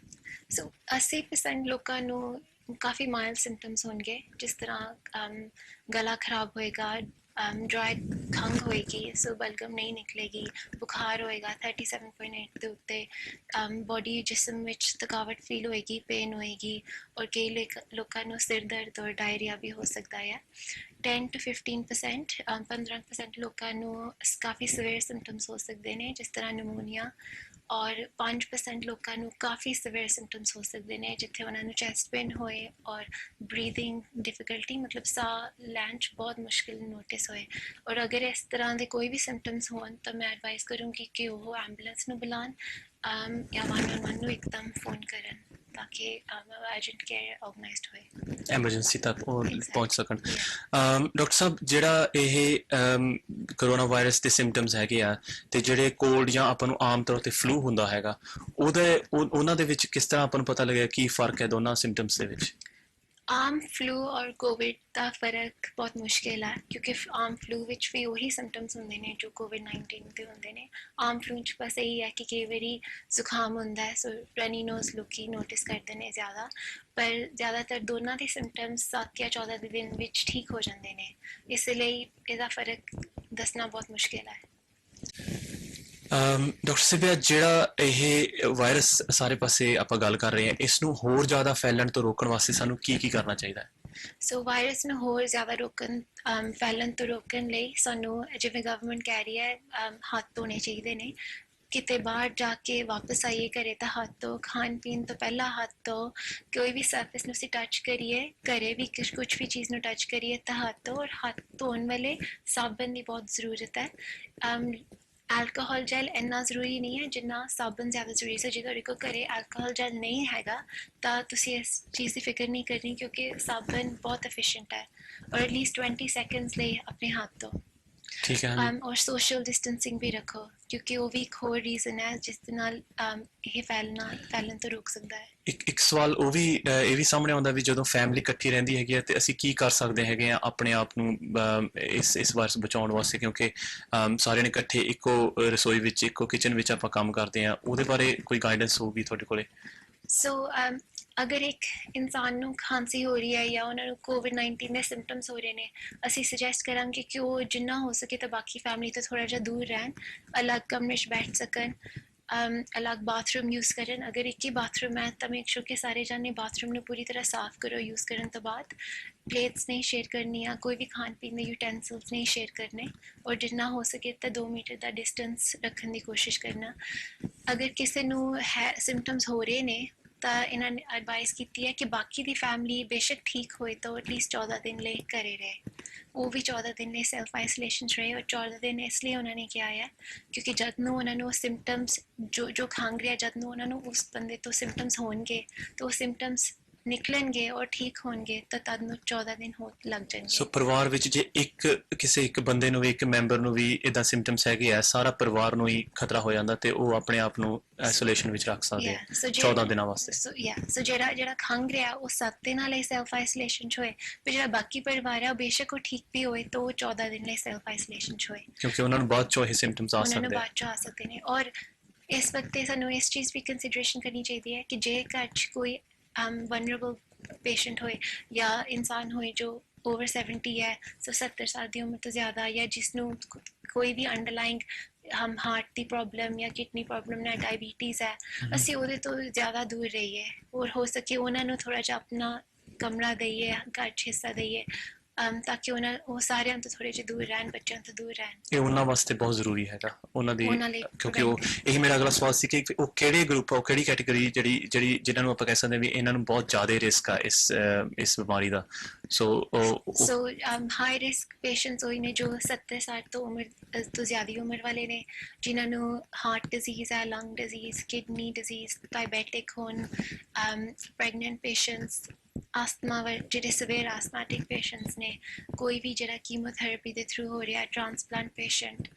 ਸੋ 80% ਲੋਕਾਂ ਨੂੰ ਕਾਫੀ ਮਾਈਲਡ ਸਿੰਪਟਮਸ ਹੋਣਗੇ, ਜਿਸ ਤਰ੍ਹਾਂ ਗਲਾ ਖਰਾਬ ਹੋਏਗਾ, ਡਰਾਈ ਖੰਘ ਹੋਏਗੀ, ਸੋ ਬਲਗਮ ਨਹੀਂ ਨਿਕਲੇਗੀ, ਬੁਖਾਰ ਹੋਏਗਾ 37.8 ਦੇ ਉੱਤੇ, ਬੋਡੀ ਜਿਸਮ ਵਿੱਚ ਥਕਾਵਟ ਫੀਲ ਹੋਏਗੀ, ਪੇਨ ਹੋਏਗੀ ਔਰ ਕਈ ਲੋਕਾਂ ਨੂੰ ਸਿਰ ਦਰਦ ਔਰ ਡਾਇਰੀਆ ਵੀ ਹੋ ਸਕਦਾ ਹੈ। 10 to 15% 15% ਲੋਕਾਂ ਨੂੰ ਕਾਫੀ ਸਵੇਰ ਸਿੰਪਟਮਸ ਹੋ ਸਕਦੇ ਨੇ, ਜਿਸ ਤਰ੍ਹਾਂ ਨਿਮੋਨੀਆ, ਔਰ 5% ਲੋਕਾਂ ਨੂੰ ਕਾਫੀ ਸਵੇਰ ਸਿੰਪਟਮਸ ਹੋ ਸਕਦੇ ਨੇ, ਜਿੱਥੇ ਉਹਨਾਂ ਨੂੰ ਚੈਸਟ ਪੇਨ ਹੋਏ ਔਰ ਬਰੀਥਿੰਗ ਡਿਫਿਕਲਟੀ, ਮਤਲਬ ਸਾਹ ਲੈਣ 'ਚ ਬਹੁਤ ਮੁਸ਼ਕਿਲ ਨੋਟਿਸ ਹੋਏ। ਔਰ ਅਗਰ ਇਸ ਤਰ੍ਹਾਂ ਦੇ ਕੋਈ ਵੀ ਸਿੰਪਟਮਸ ਹੋਣ ਤਾਂ ਮੈਂ ਐਡਵਾਈਸ ਕਰੂੰਗੀ ਕਿ ਉਹ ਐਂਬੂਲੈਂਸ ਨੂੰ ਬੁਲਾਉਣ ਜਾਂ 111 ਨੂੰ ਇੱਕਦਮ ਫੋਨ ਕਰਨ ਤਾਂ ਕਿ ਅਰਜੈਂਟ ਕੇਅਰ ਆਰਗੇਨਾਈਜ਼ਡ ਹੋਏ, ਐਮਰਜੈਂਸੀ ਤੱਕ ਉਹ ਪਹੁੰਚ ਸਕਣ। Yeah. ਡਾਕਟਰ ਸਾਹਿਬ, ਜਿਹੜਾ ਇਹ ਕਰੋਨਾ ਵਾਇਰਸ ਦੇ ਸਿੰਪਟਮਸ ਹੈਗੇ ਆ ਤੇ ਜਿਹੜੇ ਕੋਲਡ ਜਾਂ ਆਪਾਂ ਨੂੰ ਆਮ ਤੌਰ 'ਤੇ ਫਲੂ ਹੁੰਦਾ ਹੈਗਾ, ਉਹਨਾਂ ਦੇ ਵਿੱਚ ਕਿਸ ਤਰ੍ਹਾਂ ਆਪਾਂ ਨੂੰ ਪਤਾ ਲੱਗਿਆ ਕੀ ਫ਼ਰਕ ਹੈ ਦੋਨਾਂ ਸਿੰਪਟਮਸ ਦੇ ਵਿੱਚ? ਆਮ ਫਲੂ ਔਰ ਕੋਵਿਡ ਦਾ ਫਰਕ ਬਹੁਤ ਮੁਸ਼ਕਿਲ ਹੈ, ਕਿਉਂਕਿ ਆਮ ਫਲੂ ਵਿੱਚ ਵੀ ਉਹੀ ਸਿੰਪਟਮਸ ਹੁੰਦੇ ਨੇ ਜੋ ਕੋਵਿਡ-19 ਦੇ ਹੁੰਦੇ ਨੇ। ਆਮ ਫਲੂ 'ਚ ਬਸ ਇਹੀ ਹੈ ਕਿ ਕਈ ਵਾਰੀ ਜ਼ੁਕਾਮ ਹੁੰਦਾ ਹੈ, ਸੋ ਰਨੀ ਨੋਜ਼ ਲੋਕੀ ਨੋਟਿਸ ਕਰਦੇ ਨੇ ਜ਼ਿਆਦਾ, ਪਰ ਜ਼ਿਆਦਾਤਰ ਦੋਨਾਂ ਦੇ ਸਿੰਪਟਮਸ 7 ਜਾਂ 14 ਦੇ ਦਿਨ ਵਿੱਚ ਠੀਕ ਹੋ ਜਾਂਦੇ ਨੇ, ਇਸ ਲਈ ਇਹਦਾ ਫਰਕ ਦੱਸਣਾ ਬਹੁਤ ਮੁਸ਼ਕਿਲ ਹੈ। ਡਾਕਟਰ ਸਿਬਿਆ, ਜਿਹੜਾ ਇਹ ਵਾਇਰਸ ਸਾਰੇ ਪਾਸੇ ਆਪਾਂ ਗੱਲ ਕਰ ਰਹੇ ਹਾਂ, ਇਸ ਨੂੰ ਹੋਰ ਜ਼ਿਆਦਾ ਫੈਲਣ ਤੋਂ ਰੋਕਣ ਵਾਸਤੇ ਸਾਨੂੰ ਕੀ ਕਰਨਾ ਚਾਹੀਦਾ ਹੈ? ਸੋ ਵਾਇਰਸ ਨੂੰ ਹੋਰ ਜ਼ਿਆਦਾ ਫੈਲਣ ਤੋਂ ਰੋਕਣ ਲਈ ਸਾਨੂੰ, ਜਿਵੇਂ ਗਵਰਨਮੈਂਟ ਕਹਿ ਰਹੀ ਹੈ, ਹੱਥ ਧੋਣੇ ਚਾਹੀਦੇ ਨੇ। ਕਿਤੇ ਬਾਹਰ ਜਾ ਕੇ ਵਾਪਸ ਆਈਏ ਘਰੇ ਤਾਂ ਹੱਥ ਧੋ, ਖਾਣ ਪੀਣ ਤੋਂ ਪਹਿਲਾਂ ਹੱਥ ਧੋ, ਕੋਈ ਵੀ ਸਰਫੇਸ ਨੂੰ ਅਸੀਂ ਟੱਚ ਕਰੀਏ, ਘਰੇ ਵੀ ਕੁਛ ਵੀ ਚੀਜ਼ ਨੂੰ ਟੱਚ ਕਰੀਏ ਤਾਂ ਹੱਥ ਧੋ, ਔਰ ਹੱਥ ਧੋਣ ਵੇਲੇ ਸਾਬਣ ਦੀ ਬਹੁਤ ਜ਼ਰੂਰਤ ਹੈ। ਐਲਕੋਹਲ ਜੈਲ ਇੰਨਾ ਜ਼ਰੂਰੀ ਨਹੀਂ ਹੈ ਜਿੰਨਾ ਸਾਬਣ ਜ਼ਿਆਦਾ ਜ਼ਰੂਰੀ ਹੈ। ਜੇ ਤੁਹਾਡੇ ਕੋਲ ਘਰੇ ਐਲਕੋਹਲ ਜੈਲ ਨਹੀਂ ਹੈਗਾ ਤਾਂ ਤੁਸੀਂ ਇਸ ਚੀਜ਼ ਦੀ ਫਿਕਰ ਨਹੀਂ ਕਰਨੀ, ਕਿਉਂਕਿ ਸਾਬਣ ਬਹੁਤ ਐਫੀਸ਼ੀਐਂਟ ਹੈ, ਔਰ ਐਟਲੀਸਟ 20 ਸੈਕਿੰਡਸ ਲਈ ਆਪਣੇ ਹੱਥ ਧੋ। ਠੀਕ ਹੈ। ਔਰ ਸੋਸ਼ਲ ਡਿਸਟੈਂਸਿੰਗ ਵੀ ਰੱਖੋ, ਕਿਉਂਕਿ ਉਹ ਵੀ ਇੱਕ ਹੋਰ ਰੀਜ਼ਨ ਹੈ ਜਿਸ ਦੇ ਨਾਲ ਇਹ ਫੈਲਣ ਤੋਂ ਰੋਕ ਸਕਦਾ ਹੈ। ਇੱਕ ਸਵਾਲ ਇਹ ਵੀ ਸਾਹਮਣੇ ਆਉਂਦਾ ਵੀ ਜਦੋਂ ਫੈਮਿਲੀ ਇਕੱਠੀ ਰਹਿੰਦੀ ਹੈਗੀ ਹੈ ਤੇ ਅਸੀਂ ਕੀ ਕਰ ਸਕਦੇ ਹੈਗੇ ਆ ਆਪਣੇ ਆਪ ਨੂੰ ਇਸ ਵਾਇਰਸ ਬਚਾਉਣ ਵਾਸਤੇ, ਕਿਉਂਕਿ ਸਾਰਿਆਂ ਨੇ ਇਕੱਠੇ ਇੱਕੋ ਰਸੋਈ ਵਿੱਚ, ਇੱਕੋ ਕਿਚਨ ਵਿੱਚ ਆਪਾਂ ਕੰਮ ਕਰਦੇ ਹਾਂ, ਉਹਦੇ ਬਾਰੇ ਕੋਈ ਗਾਈਡੈਂਸ ਹੋਊਗੀ ਤੁਹਾਡੇ ਕੋਲੇ? ਸੋ ਅਗਰ ਇੱਕ ਇਨਸਾਨ ਨੂੰ ਖਾਂਸੀ ਹੋ ਰਹੀ ਹੈ ਜਾਂ ਉਹਨਾਂ ਨੂੰ ਕੋਵਿਡ-19 ਦੇ ਸਿੰਪਟਮਸ ਹੋ ਰਹੇ ਨੇ, ਅਸੀਂ ਸੁਜੈਸਟ ਕਰਾਂਗੇ ਕਿ ਉਹ ਜਿੰਨਾ ਹੋ ਸਕੇ ਤਾਂ ਬਾਕੀ ਫੈਮਿਲੀ ਤੋਂ ਥੋੜ੍ਹਾ ਜਿਹਾ ਦੂਰ ਰਹਿਣ, ਅਲੱਗ ਕਮਰੇ 'ਚ ਬੈਠ ਸਕਣ, ਅਲੱਗ ਬਾਥਰੂਮ ਯੂਜ਼ ਕਰਨ। ਅਗਰ ਇੱਕ ਹੀ ਬਾਥਰੂਮ ਹੈ ਤਾਂ ਮੇਕ ਸ਼ੋਰ ਕਿ ਸਾਰੇ ਜਾਣੇ ਬਾਥਰੂਮ ਨੂੰ ਪੂਰੀ ਤਰ੍ਹਾਂ ਸਾਫ਼ ਕਰੋ ਯੂਜ਼ ਕਰਨ ਤੋਂ ਬਾਅਦ। ਪਲੇਟਸ ਨਹੀਂ ਸ਼ੇਅਰ ਕਰਨੀਆਂ, ਕੋਈ ਵੀ ਖਾਣ ਪੀਣ ਦੇ ਯੂਟੈਂਸਿਲਸ ਨਹੀਂ ਸ਼ੇਅਰ ਕਰਨੇ, ਔਰ ਜਿੰਨਾ ਹੋ ਸਕੇ ਤਾਂ 2 ਮੀਟਰ ਦਾ ਡਿਸਟੈਂਸ ਰੱਖਣ ਦੀ ਕੋਸ਼ਿਸ਼ ਕਰਨਾ। ਅਗਰ ਕਿਸੇ ਨੂੰ ਸਿੰਪਟਮਸ ਹੋ ਰਹੇ ਨੇ ਤਾਂ ਇਹਨਾਂ ਨੇ ਐਡਵਾਈਸ ਕੀਤੀ ਹੈ ਕਿ ਬਾਕੀ ਦੀ ਫੈਮਿਲੀ ਬੇਸ਼ੱਕ ਠੀਕ ਹੋਏ ਤਾਂ ਐਟਲੀਸਟ 14 ਦਿਨ ਲਈ ਘਰੇ ਰਹੇ, ਉਹ ਵੀ 14 ਦਿਨ ਲਈ ਸੈਲਫ ਆਈਸੋਲੇਸ਼ਨ 'ਚ ਰਹੇ। ਔਰ 14 ਦਿਨ ਇਸ ਲਈ ਉਹਨਾਂ ਨੇ ਕਿਹਾ ਹੈ ਕਿਉਂਕਿ ਜਦ ਨੂੰ ਉਹਨਾਂ ਨੂੰ ਸਿੰਪਟਮਸ ਜੋ ਖੰਘ ਰਿਹਾ, ਜਦ ਨੂੰ ਉਹਨਾਂ ਨੂੰ ਉਸ ਬੰਦੇ ਤੋਂ ਸਿੰਪਟਮਸ ਹੋਣਗੇ ਤਾਂ ਉਹ ਸਿੰਪਟਮਸ ਨਿਕਲਣਗੇ ਔਰ ਠੀਕ ਹੋਣਗੇ ਤਾਂ ਤਦ ਨੂੰ 14 ਦਿਨ ਲੱਗ ਜਾਣਗੇ। ਸੋ ਪਰਿਵਾਰ ਵਿੱਚ ਜੇ ਕਿਸੇ ਇੱਕ ਬੰਦੇ ਨੂੰ ਵੀ, ਇੱਕ ਮੈਂਬਰ ਨੂੰ ਵੀ ਇੱਦਾਂ ਸਿੰਪਟਮਸ ਹੈਗੇ ਆ, ਸਾਰਾ ਪਰਿਵਾਰ ਨੂੰ ਹੀ ਖਤਰਾ ਹੋ ਜਾਂਦਾ ਤੇ ਉਹ ਆਪਣੇ ਆਪ ਨੂੰ ਆਈਸੋਲੇਸ਼ਨ ਵਿੱਚ ਰੱਖ ਸਕਦੇ ਆ 14 ਦਿਨਾਂ ਵਾਸਤੇ। ਸੋ ਜਿਹੜਾ ਖੰਘ ਰਿਹਾ ਉਹ 7 ਦਿਨਾਂ ਲਈ ਸੈਲਫ ਆਈਸੋਲੇਸ਼ਨ 'ਚ ਹੋਏ, ਪਰ ਜਿਹੜਾ ਬਾਕੀ ਪਰਿਵਾਰ ਹੈ ਉਹ ਬੇਸ਼ੱਕ ਉਹ ਠੀਕ ਵੀ ਹੋਏ ਤਾਂ ਉਹ 14 ਦਿਨ ਲਈ ਸੈਲਫ ਆਈਸੋਲੇਸ਼ਨ 'ਚ ਹੋਏ, ਕਿਉਂਕਿ ਉਹਨਾਂ ਨੂੰ ਬਾਅਦ ਚੋਂ ਇਹ ਸਿੰਪਟਮਸ ਆ ਸਕਦੇ ਨੇ। ਔਰ ਇਸ ਵਕਤ ਸਾਨੂੰ ਇਸ ਚੀਜ਼ ਵੀ ਕੰਸੀਡਰੇਸ਼ਨ ਕਰਨੀ ਚਾਹੀਦੀ ਹੈ ਕਿ ਜੇ ਘਰ 'ਚ ਕੋਈ ਵਨਰੇਬਲ ਪੇਸ਼ੈਂਟ ਹੋਏ ਜਾਂ ਇਨਸਾਨ ਹੋਏ ਜੋ ਓਵਰ 70 ਹੈ, ਸੋ 70 ਸਾਲ ਦੀ ਉਮਰ ਤੋਂ ਜ਼ਿਆਦਾ, ਜਾਂ ਜਿਸ ਨੂੰ ਕੋਈ ਵੀ ਅੰਡਰਲਾਈਂਗ ਹਾਰਟ ਦੀ ਪ੍ਰੋਬਲਮ ਜਾਂ ਕਿਡਨੀ ਪ੍ਰੋਬਲਮ ਜਾਂ ਡਾਇਬੀਟੀਜ਼ ਹੈ, ਅਸੀਂ ਉਹਦੇ ਤੋਂ ਜ਼ਿਆਦਾ ਦੂਰ ਰਹੀਏ, ਔਰ ਹੋ ਸਕੇ ਉਹਨਾਂ ਨੂੰ ਥੋੜ੍ਹਾ ਜਿਹਾ ਆਪਣਾ ਕਮਰਾ ਦਈਏ, ਘਰ 'ਚ ਹਿੱਸਾ ਦਈਏ, ਤਾਂ ਕਿ ਉਹ ਸਾਰਿਆਂ ਤੋਂ ਥੋੜ੍ਹੇ ਜਿਹੇ ਦੂਰ ਰਹਿਣ, ਬੱਚਿਆਂ ਤੋਂ ਦੂਰ ਰਹਿਣ। ਇਹ ਉਹਨਾਂ ਵਾਸਤੇ ਬਹੁਤ ਜ਼ਰੂਰੀ ਹੈਗਾ, ਉਹਨਾਂ ਲਈ, ਕਿਉਂਕਿ ਉਹ ਇਹੀ ਮੇਰਾ ਅਗਲਾ ਸਵਾਲ ਸੀ ਕਿ ਉਹ ਕਿਹੜੇ ਗਰੁੱਪ ਆ, ਉਹ ਕਿਹੜੀ ਕੈਟੇਗਰੀ ਜਿਹਨਾਂ ਨੂੰ ਆਪਾਂ ਕਹਿ ਸਕਦੇ ਹਾਂ ਵੀ ਇਹਨਾਂ ਨੂੰ ਬਹੁਤ ਜ਼ਿਆਦਾ ਰਿਸਕ ਆ ਇਸ ਬਿਮਾਰੀ ਦਾ। ਸੋ ਹਾਈ ਰਿਸਕ ਪੇਸ਼ੈਂਟਸ ਉਹੀ ਨੇ ਜੋ 70 ਸਾਲ ਤੋਂ ਜ਼ਿਆਦਾ ਉਮਰ ਵਾਲੇ ਨੇ, ਜਿਨ੍ਹਾਂ ਨੂੰ ਹਾਰਟ ਡਿਜ਼ੀਜ਼ ਹੈ, ਲੰਗ ਡਿਜ਼ੀਜ਼, ਕਿਡਨੀ ਡਿਜ਼ੀਜ਼, ਡਾਇਬੈਟਿਕ ਹੋਣ, ਪ੍ਰੈਗਨੈਂਟ ਪੇਸ਼ੈਂਟਸ, ਆਸਥਮਾ, ਜਿਹੜੇ ਸਵੇਰ ਆਸਥਮੈਟਿਕ ਪੇਸ਼ੈਂਟਸ ਨੇ, ਕੋਈ ਵੀ ਜਿਹੜਾ ਕੀਮੋਥੈਰੇਪੀ ਦੇ ਥਰੂ ਹੋ ਰਿਹਾ, ਟ੍ਰਾਂਸਪਲਾਂਟ ਪੇਸ਼ੈਂਟ,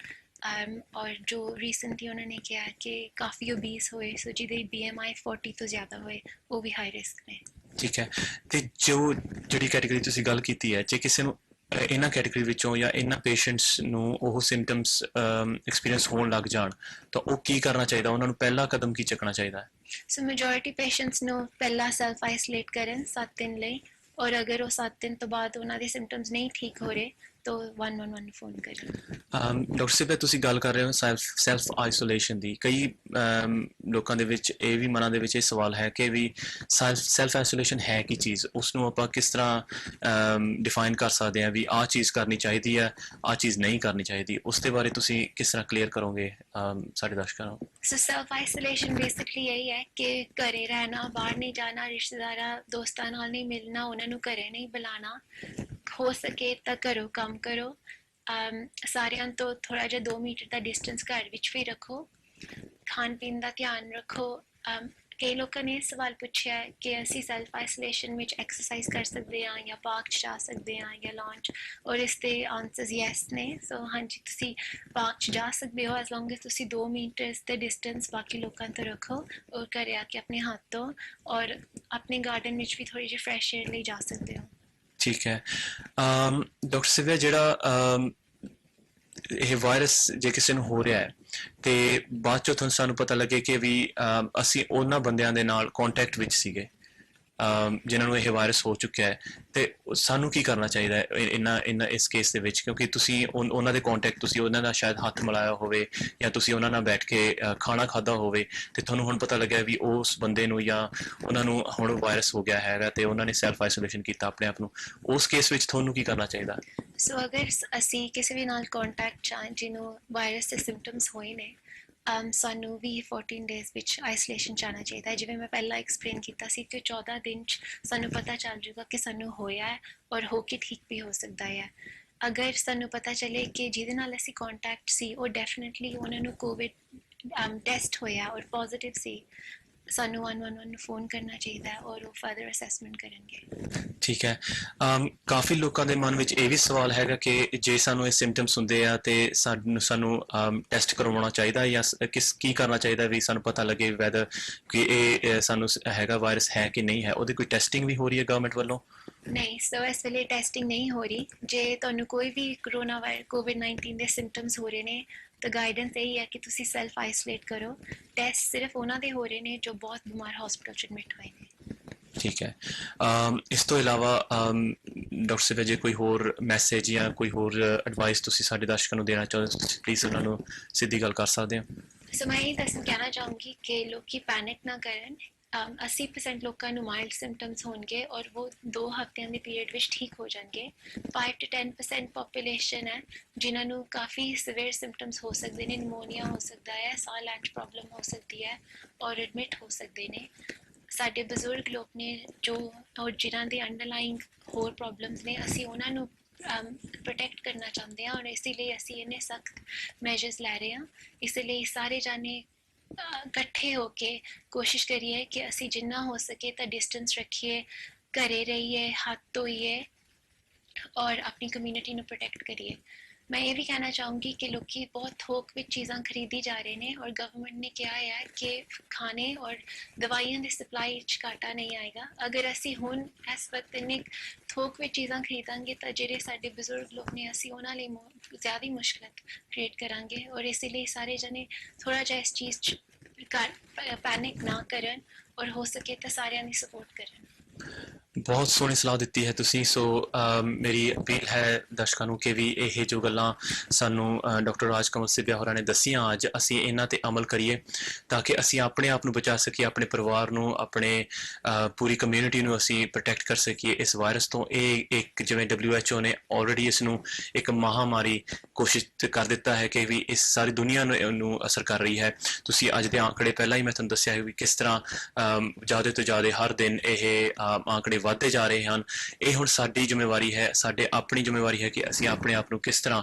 ਔਰ ਜੋ ਰੀਸੈਂਟਲੀ ਉਹਨਾਂ ਨੇ ਕਿਹਾ ਕਿ ਕਾਫੀ ਓਬੀਸ ਹੋਏ, ਸੋ ਜਿਹਦੀ BMI 40 ਤੋਂ ਜ਼ਿਆਦਾ ਹੋਏ, ਉਹ ਵੀ ਹਾਈ ਰਿਸਕ ਨੇ। ਠੀਕ ਹੈ। ਤੇ ਜਿਹੜੀ ਕੈਟੇਗਰੀ ਤੁਸੀਂ ਗੱਲ ਕੀਤੀ ਹੈ, ਜੇ ਕਿਸੇ ਨੂੰ ਇਹਨਾਂ ਕੈਟੇਗਰੀ ਵਿੱਚੋਂ ਜਾਂ ਇਹਨਾਂ ਪੇਸ਼ੈਂਟਸ ਨੂੰ ਉਹ ਸਿੰਪਟਮਸ ਐਕਸਪੀਰੀਅੰਸ ਹੋਣ ਲੱਗ ਜਾਣ ਤਾਂ ਉਹ ਕੀ ਕਰਨਾ ਚਾਹੀਦਾ, ਉਹਨਾਂ ਨੂੰ ਪਹਿਲਾ ਕਦਮ ਕੀ ਚੱਕਣਾ ਚਾਹੀਦਾ ਹੈ? ਸੋ ਮੈਜੋਰਿਟੀ ਪੇਸ਼ੈਂਟਸ ਨੂੰ ਪਹਿਲਾਂ ਸੈਲਫ ਆਈਸੋਲੇਟ ਕਰਨ 7 ਦਿਨ ਲਈ, ਔਰ ਅਗਰ ਉਹ 7 ਦਿਨ ਤੋਂ ਬਾਅਦ ਉਹਨਾਂ ਦੇ ਸਿੰਪਟਮਸ ਨਹੀਂ ਠੀਕ ਹੋ ਰਹੇ ਤੋਂ 111 ਨੂੰ ਫੋਨ ਕਰਨ। ਡਾਕਟਰ ਸਿਬਾ, ਤੁਸੀਂ ਗੱਲ ਕਰ ਰਹੇ ਹੋ ਸੈਲਫ ਆਈਸੋਲੇਸ਼ਨ ਦੀ। ਕਈ ਲੋਕਾਂ ਦੇ ਵਿੱਚ ਇਹ ਵੀ ਮਨਾਂ ਦੇ ਵਿੱਚ ਇਹ ਸਵਾਲ ਹੈ ਕਿ ਵੀ ਸੈਲਫ ਆਈਸੋਲੇਸ਼ਨ ਹੈ ਕੀ ਚੀਜ਼, ਉਸ ਨੂੰ ਆਪਾਂ ਕਿਸ ਤਰ੍ਹਾਂ ਡਿਫਾਈਨ ਕਰ ਸਕਦੇ ਹਾਂ ਵੀ ਆਹ ਚੀਜ਼ ਕਰਨੀ ਚਾਹੀਦੀ ਹੈ, ਆਹ ਚੀਜ਼ ਨਹੀਂ ਕਰਨੀ ਚਾਹੀਦੀ। ਉਸ ਦੇ ਬਾਰੇ ਤੁਸੀਂ ਕਿਸ ਤਰ੍ਹਾਂ ਕਲੀਅਰ ਕਰੋਗੇ ਸਾਡੇ ਦਰਸ਼ਕਾਂ ਨੂੰ? ਸੋ ਸੈਲਫ ਆਈਸੋਲੇਸ਼ਨ ਬੇਸਿਕਲੀ ਇਹੀ ਹੈ ਕਿ ਘਰੇ ਰਹਿਣਾ, ਬਾਹਰ ਨਹੀਂ ਜਾਣਾ, ਰਿਸ਼ਤੇਦਾਰਾਂ ਦੋਸਤਾਂ ਨਾਲ ਨਹੀਂ ਮਿਲਣਾ, ਉਹਨਾਂ ਨੂੰ ਘਰੇ ਨਹੀਂ ਬੁਲਾਉਣਾ, ਹੋ ਸਕੇ ਤਾਂ ਘਰੋਂ ਕੰਮ ਕਰੋ, ਸਾਰਿਆਂ ਤੋਂ ਥੋੜ੍ਹਾ ਜਿਹਾ 2 ਮੀਟਰ ਦਾ ਡਿਸਟੈਂਸ ਘਰ ਵਿੱਚ ਵੀ ਰੱਖੋ, ਖਾਣ ਪੀਣ ਦਾ ਧਿਆਨ ਰੱਖੋ। ਕਈ ਲੋਕਾਂ ਨੇ ਇਹ ਸਵਾਲ ਪੁੱਛਿਆ ਕਿ ਅਸੀਂ ਸੈਲਫ ਆਈਸੋਲੇਸ਼ਨ ਵਿੱਚ ਐਕਸਰਸਾਈਜ਼ ਕਰ ਸਕਦੇ ਹਾਂ ਜਾਂ ਪਾਰਕ 'ਚ ਜਾ ਸਕਦੇ ਹਾਂ ਜਾਂ ਲੌਂਚ, ਔਰ ਇਸ ਦੇ ਆਨਸਰਸ ਯੈਸ ਨੇ। ਸੋ ਹਾਂਜੀ, ਤੁਸੀਂ ਪਾਰਕ 'ਚ ਜਾ ਸਕਦੇ ਹੋ ਐਜ਼ ਲੌਂਗ ਐਜ਼ ਤੁਸੀਂ 2 ਮੀਟਰਸ ਦੇ ਡਿਸਟੈਂਸ ਬਾਕੀ ਲੋਕਾਂ ਤੋਂ ਰੱਖੋ, ਔਰ ਘਰੇ ਆ ਕੇ ਆਪਣੇ ਹੱਥ ਧੋ, ਔਰ ਆਪਣੇ ਗਾਰਡਨ ਵਿੱਚ ਵੀ ਥੋੜ੍ਹੀ ਜਿਹੀ ਫਰੈਸ਼ ਏਅਰ ਲਈ ਜਾ ਸਕਦੇ ਹੋ। ਠੀਕ ਹੈ ਡਾਕਟਰ ਸਿਵਿਆ, ਜਿਹੜਾ ਇਹ ਵਾਇਰਸ ਜੇ ਕਿਸੇ ਨੂੰ ਹੋ ਰਿਹਾ ਹੈ ਤੇ ਬਾਅਦ ਚੋਂ ਤੁਹਾਨੂੰ ਸਾਨੂੰ ਪਤਾ ਲੱਗੇ ਕਿ ਵੀ ਅਸੀਂ ਉਹਨਾਂ ਬੰਦਿਆਂ ਦੇ ਨਾਲ ਕੰਟੈਕਟ ਵਿੱਚ ਸੀਗੇ ਜਿਨ੍ਹਾਂ ਨੂੰ ਇਹ ਵਾਇਰਸ ਹੋ ਚੁੱਕਿਆ ਹੈ, ਤੇ ਸਾਨੂੰ ਕੀ ਕਰਨਾ ਚਾਹੀਦਾ ਹੈ ਇਹਨਾਂ ਇਸ ਕੇਸ ਦੇ ਵਿੱਚ? ਕਿਉਂਕਿ ਤੁਸੀਂ ਉਹਨਾਂ ਦੇ ਕੰਟੈਕਟ, ਤੁਸੀਂ ਉਹਨਾਂ ਦਾ ਸ਼ਾਇਦ ਹੱਥ ਮਿਲਾਇਆ ਹੋਵੇ ਜਾਂ ਤੁਸੀਂ ਉਹਨਾਂ ਨਾਲ ਬੈਠ ਕੇ ਖਾਣਾ ਖਾਧਾ ਹੋਵੇ ਤੇ ਤੁਹਾਨੂੰ ਹੁਣ ਪਤਾ ਲੱਗਿਆ ਵੀ ਉਸ ਬੰਦੇ ਨੂੰ ਜਾਂ ਉਹਨਾਂ ਨੂੰ ਹੁਣ ਵਾਇਰਸ ਹੋ ਗਿਆ ਹੈਗਾ ਤੇ ਉਹਨਾਂ ਨੇ ਸੈਲਫ ਆਈਸੋਲੇਸ਼ਨ ਕੀਤਾ ਆਪਣੇ ਆਪ ਨੂੰ। ਉਸ ਕੇਸ ਵਿੱਚ ਤੁਹਾਨੂੰ ਕੀ ਕਰਨਾ ਚਾਹੀਦਾ? ਸੋ ਅਗਰ ਅਸੀਂ ਕਿਸੇ ਵੀ ਨਾਲ ਕੰਟੈਕਟ 'ਚ ਹਾਂ ਜਿਹਨੂੰ ਵਾਇਰਸ ਦੇ ਸਿੰਪਟਮਸ ਹੋਏ ਨੇ, ਸਾਨੂੰ ਵੀ 14 ਡੇਜ਼ ਵਿੱਚ ਆਈਸੋਲੇਸ਼ਨ 'ਚ ਆਉਣਾ ਚਾਹੀਦਾ ਹੈ। ਜਿਵੇਂ ਮੈਂ ਪਹਿਲਾਂ ਐਕਸਪਲੇਨ ਕੀਤਾ ਸੀ ਕਿ 14 ਦਿਨ 'ਚ ਸਾਨੂੰ ਪਤਾ ਚੱਲ ਜੂਗਾ ਕਿ ਸਾਨੂੰ ਹੋਇਆ ਹੈ ਔਰ ਹੋ ਕੇ ਠੀਕ ਵੀ ਹੋ ਸਕਦਾ ਹੈ। ਅਗਰ ਸਾਨੂੰ ਪਤਾ ਚੱਲੇ ਕਿ ਜਿਹਦੇ ਨਾਲ ਅਸੀਂ ਕੰਟੈਕਟ ਸੀ ਉਹ ਡੈਫੀਨੇਟਲੀ ਉਹਨਾਂ ਨੂੰ ਕੋਵਿਡ ਟੈਸਟ ਹੋਇਆ ਔਰ ਪੋਜ਼ੀਟਿਵ ਸੀ, ਸਾਨੂੰ 111 ਨੂੰ ਫੋਨ ਕਰਨਾ ਚਾਹੀਦਾ ਹੈ ਔਰ ਉਹ ਫਰਦਰ ਅਸੈਸਮੈਂਟ ਕਰਨਗੇ। ਠੀਕ ਹੈ। ਕਾਫੀ ਲੋਕਾਂ ਦੇ ਮਨ ਵਿੱਚ ਇਹ ਵੀ ਸਵਾਲ ਹੈਗਾ ਕਿ ਜੇ ਸਾਨੂੰ ਇਹ ਸਿੰਪਟਮਸ ਹੁੰਦੇ ਆ ਤੇ ਸਾਨੂੰ ਟੈਸਟ ਕਰਵਾਉਣਾ ਚਾਹੀਦਾ ਜਾਂ ਕੀ ਕਰਨਾ ਚਾਹੀਦਾ ਵੀ ਸਾਨੂੰ ਪਤਾ ਲੱਗੇ ਵੈਦਰ ਕਿ ਇਹ ਸਾਨੂੰ ਹੈਗਾ ਵਾਇਰਸ ਹੈ ਕਿ ਨਹੀਂ ਹੈ? ਉਹਦੀ ਕੋਈ ਟੈਸਟਿੰਗ ਵੀ ਹੋ ਰਹੀ ਹੈ ਗਵਰਨਮੈਂਟ ਵੱਲੋਂ? ਨਹੀਂ, ਸੋ ਇਸ ਵੇਲੇ ਟੈਸਟਿੰਗ ਨਹੀਂ ਹੋ ਰਹੀ। ਜੇ ਤੁਹਾਨੂੰ ਕੋਈ ਵੀ ਕੋਵਿਡ-19 ਦੇ ਸਿੰਪਟਮਸ ਹੋ ਰਹੇ ਨੇ ਤਾਂ ਗਾਈਡੈਂਸ ਇਹੀ ਹੈ ਕਿ ਤੁਸੀਂ ਸੈਲਫ ਆਈਸੋਲੇਟ ਕਰੋ। ਟੈਸਟ ਸਿਰਫ ਉਹਨਾਂ ਦੇ ਹੋ ਰਹੇ ਨੇ ਜੋ ਬਹੁਤ ਬਿਮਾਰ ਹਸਪੀਟਲ 'ਚ ਐਡਮਿਟ ਹੋਏ ਨੇ। ਠੀਕ ਹੈ। ਇਸ ਤੋਂ ਇਲਾਵਾ ਡਾਕਟਰ ਸਾਹਿਬ, ਜੇ ਕੋਈ ਹੋਰ ਮੈਸੇਜ ਜਾਂ ਕੋਈ ਹੋਰ ਐਡਵਾਈਸ ਤੁਸੀਂ ਸਾਡੇ ਦਰਸ਼ਕਾਂ ਨੂੰ ਦੇਣਾ ਚਾਹੋ, ਤੁਸੀਂ ਪਲੀਜ਼ ਉਹਨਾਂ ਨੂੰ ਸਿੱਧੀ ਗੱਲ ਕਰ ਸਕਦੇ ਹੋ। ਸੋ ਮੈਂ ਇਹ ਕਹਿਣਾ ਚਾਹੂੰਗੀ ਕਿ ਲੋਕੀ ਪੈਨਿਕ ਨਾ ਕਰਨ। 80% ਲੋਕਾਂ ਨੂੰ ਮਾਈਲਡ ਸਿੰਪਟਮਸ ਹੋਣਗੇ ਔਰ ਉਹ 2 ਹਫ਼ਤਿਆਂ ਦੇ ਪੀਰੀਅਡ ਵਿੱਚ ਠੀਕ ਹੋ ਜਾਣਗੇ। 5 to 10% ਪੋਪੂਲੇਸ਼ਨ ਹੈ ਜਿਨ੍ਹਾਂ ਨੂੰ ਕਾਫੀ ਸਿਵੀਅਰ ਸਿੰਪਟਮਸ ਹੋ ਸਕਦੇ ਨੇ, ਨਿਮੋਨੀਆ ਹੋ ਸਕਦਾ ਹੈ, ਸਾਹ ਲੈਣ 'ਚ ਪ੍ਰੋਬਲਮ ਹੋ ਸਕਦੀ ਹੈ ਔਰ ਐਡਮਿਟ ਹੋ ਸਕਦੇ ਨੇ। ਸਾਡੇ ਬਜ਼ੁਰਗ ਲੋਕ ਨੇ ਜੋ ਔਰ ਜਿਨ੍ਹਾਂ ਦੇ ਅੰਡਰਲਾਈਂਗ ਹੋਰ ਪ੍ਰੋਬਲਮਸ ਨੇ, ਅਸੀਂ ਉਹਨਾਂ ਨੂੰ ਪ੍ਰੋਟੈਕਟ ਕਰਨਾ ਚਾਹੁੰਦੇ ਹਾਂ ਔਰ ਇਸੇ ਲਈ ਅਸੀਂ ਇੰਨੇ ਸਖਤ ਮੈਜਰਸ ਲੈ ਰਹੇ ਹਾਂ। ਇਸ ਲਈ ਸਾਰੇ ਜਾਣੇ ਇਕੱਠੇ ਹੋ ਕੇ ਕੋਸ਼ਿਸ਼ ਕਰੀਏ ਕਿ ਅਸੀਂ ਜਿੰਨਾ ਹੋ ਸਕੇ ਤਾਂ ਡਿਸਟੈਂਸ ਰੱਖੀਏ, ਘਰੇ ਰਹੀਏ, ਹੱਥ ਧੋਈਏ ਔਰ ਆਪਣੀ ਕਮਿਊਨਿਟੀ ਨੂੰ ਪ੍ਰੋਟੈਕਟ ਕਰੀਏ। ਮੈਂ ਇਹ ਵੀ ਕਹਿਣਾ ਚਾਹੂੰਗੀ ਕਿ ਲੋਕੀ ਬਹੁਤ ਥੋਕ ਵਿੱਚ ਚੀਜ਼ਾਂ ਖਰੀਦੀ ਜਾ ਰਹੇ ਨੇ ਔਰ ਗਵਰਨਮੈਂਟ ਨੇ ਕਿਹਾ ਹੈ ਕਿ ਖਾਣੇ ਔਰ ਦਵਾਈਆਂ ਦੀ ਸਪਲਾਈ 'ਚ ਘਾਟਾ ਨਹੀਂ ਆਏਗਾ। ਅਗਰ ਅਸੀਂ ਹੁਣ ਇਸ ਵਕਤ ਇੰਨੇ ਥੋਕ ਵਿੱਚ ਚੀਜ਼ਾਂ ਖਰੀਦਾਂਗੇ ਤਾਂ ਜਿਹੜੇ ਸਾਡੇ ਬਜ਼ੁਰਗ ਲੋਕ ਨੇ ਅਸੀਂ ਉਹਨਾਂ ਲਈ ਜ਼ਿਆਦਾ ਮੁਸ਼ਕਲ ਕ੍ਰੀਏਟ ਕਰਾਂਗੇ ਔਰ ਇਸੇ ਲਈ ਸਾਰੇ ਜਣੇ ਥੋੜ੍ਹਾ ਜਿਹਾ ਇਸ ਚੀਜ਼ 'ਚ ਪੈਨਿਕ ਨਾ ਕਰਨ ਔਰ ਹੋ ਸਕੇ ਤਾਂ ਸਾਰਿਆਂ ਦੀ ਸਪੋਰਟ ਕਰਨ। ਬਹੁਤ ਸੋਹਣੀ ਸਲਾਹ ਦਿੱਤੀ ਹੈ ਤੁਸੀਂ। ਸੋ ਮੇਰੀ ਅਪੀਲ ਹੈ ਦਰਸ਼ਕਾਂ ਨੂੰ ਕਿ ਵੀ ਇਹ ਜੋ ਗੱਲਾਂ ਸਾਨੂੰ ਡਾਕਟਰ ਰਾਜ ਕੰਵਲ ਸਿੱਬਿਆ ਹੋਰਾਂ ਨੇ ਦੱਸੀਆਂ ਅੱਜ, ਅਸੀਂ ਇਹਨਾਂ 'ਤੇ ਅਮਲ ਕਰੀਏ ਤਾਂ ਕਿ ਅਸੀਂ ਆਪਣੇ ਆਪ ਨੂੰ ਬਚਾ ਸਕੀਏ, ਆਪਣੇ ਪਰਿਵਾਰ ਨੂੰ, ਆਪਣੇ ਪੂਰੀ ਕਮਿਊਨਿਟੀ ਨੂੰ ਅਸੀਂ ਪ੍ਰੋਟੈਕਟ ਕਰ ਸਕੀਏ ਇਸ ਵਾਇਰਸ ਤੋਂ। ਇਹ ਇੱਕ ਜਿਵੇਂ WHO ਨੇ ਆਲਰੇਡੀ ਇਸ ਨੂੰ ਇੱਕ ਮਹਾਂਮਾਰੀ ਘੋਸ਼ਿਤ ਕਰ ਦਿੱਤਾ ਹੈ ਕਿ ਵੀ ਇਸ ਸਾਰੀ ਦੁਨੀਆ ਨੂੰ ਅਸਰ ਕਰ ਰਹੀ ਹੈ। ਤੁਸੀਂ ਅੱਜ ਦੇ ਆંકੜੇ ਪਹਿਲਾਂ ਹੀ ਮੈਂ ਤੁਹਾਨੂੰ ਦੱਸਿਆ ਹੈ ਵੀ ਕਿਸ ਤਰ੍ਹਾਂ ਜ਼ਿਆਦਾ ਤੋਂ ਜ਼ਿਆਦਾ ਹਰ ਦਿਨ ਇਹ ਆંકੜੇ ਵੱਧਦੇ ਜਾ ਰਹੇ ਹਨ। ਇਹ ਹੁਣ ਸਾਡੀ ਜ਼ਿੰਮੇਵਾਰੀ ਹੈ, ਸਾਡੇ ਆਪਣੀ ਜ਼ਿੰਮੇਵਾਰੀ ਹੈ ਕਿ ਅਸੀਂ ਆਪਣੇ ਆਪ ਨੂੰ ਕਿਸ ਤਰ੍ਹਾਂ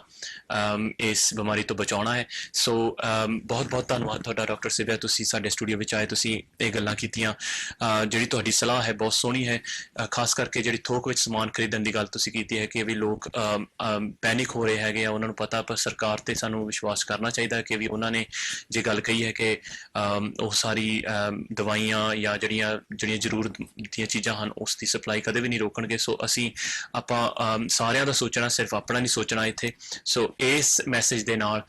ਇਸ ਬਿਮਾਰੀ ਤੋਂ ਬਚਾਉਣਾ ਹੈ। ਸੋ ਬਹੁਤ ਬਹੁਤ ਧੰਨਵਾਦ ਤੁਹਾਡਾ ਡਾਕਟਰ ਸਿੱਬਿਆ, ਤੁਸੀਂ ਸਾਡੇ ਸਟੂਡੀਓ ਵਿੱਚ ਆਏ, ਤੁਸੀਂ ਇਹ ਗੱਲਾਂ ਕੀਤੀਆਂ। ਜਿਹੜੀ ਤੁਹਾਡੀ ਸਲਾਹ ਹੈ ਬਹੁਤ ਸੋਹਣੀ ਹੈ, ਖਾਸ ਕਰਕੇ ਜਿਹੜੀ ਥੋਕ ਵਿੱਚ ਸਮਾਨ ਖਰੀਦਣ ਦੀ ਗੱਲ ਤੁਸੀਂ ਕੀਤੀ ਹੈ ਕਿ ਵੀ ਲੋਕ ਪੈਨਿਕ ਹੋ ਰਹੇ ਹੈਗੇ ਆ, ਉਹਨਾਂ ਨੂੰ ਪਤਾ, ਪਰ ਸਰਕਾਰ 'ਤੇ ਸਾਨੂੰ ਵਿਸ਼ਵਾਸ ਕਰਨਾ ਚਾਹੀਦਾ ਹੈ ਕਿ ਵੀ ਉਹਨਾਂ ਨੇ ਜੇ ਗੱਲ ਕਹੀ ਹੈ ਕਿ ਉਹ ਸਾਰੀ ਦਵਾਈਆਂ ਜਾਂ ਜਿਹੜੀਆਂ ਜ਼ਰੂਰਤ ਦੀਆਂ ਚੀਜ਼ਾਂ ਹਨ ਉਸ ਦੀ ਸਪਲਾਈ ਕਦੇ ਵੀ ਨਹੀਂ ਰੋਕਣਗੇ। ਸੋ ਅਸੀਂ ਆਪਾਂ ਸਾਰਿਆਂ ਦਾ ਸੋਚਣਾ, ਸਿਰਫ ਆਪਣਾ ਨਹੀਂ ਸੋਚਣਾ ਇੱਥੇ। ਸੋ ਇਸ ਮੈਸੇਜ ਦੇ ਨਾਲ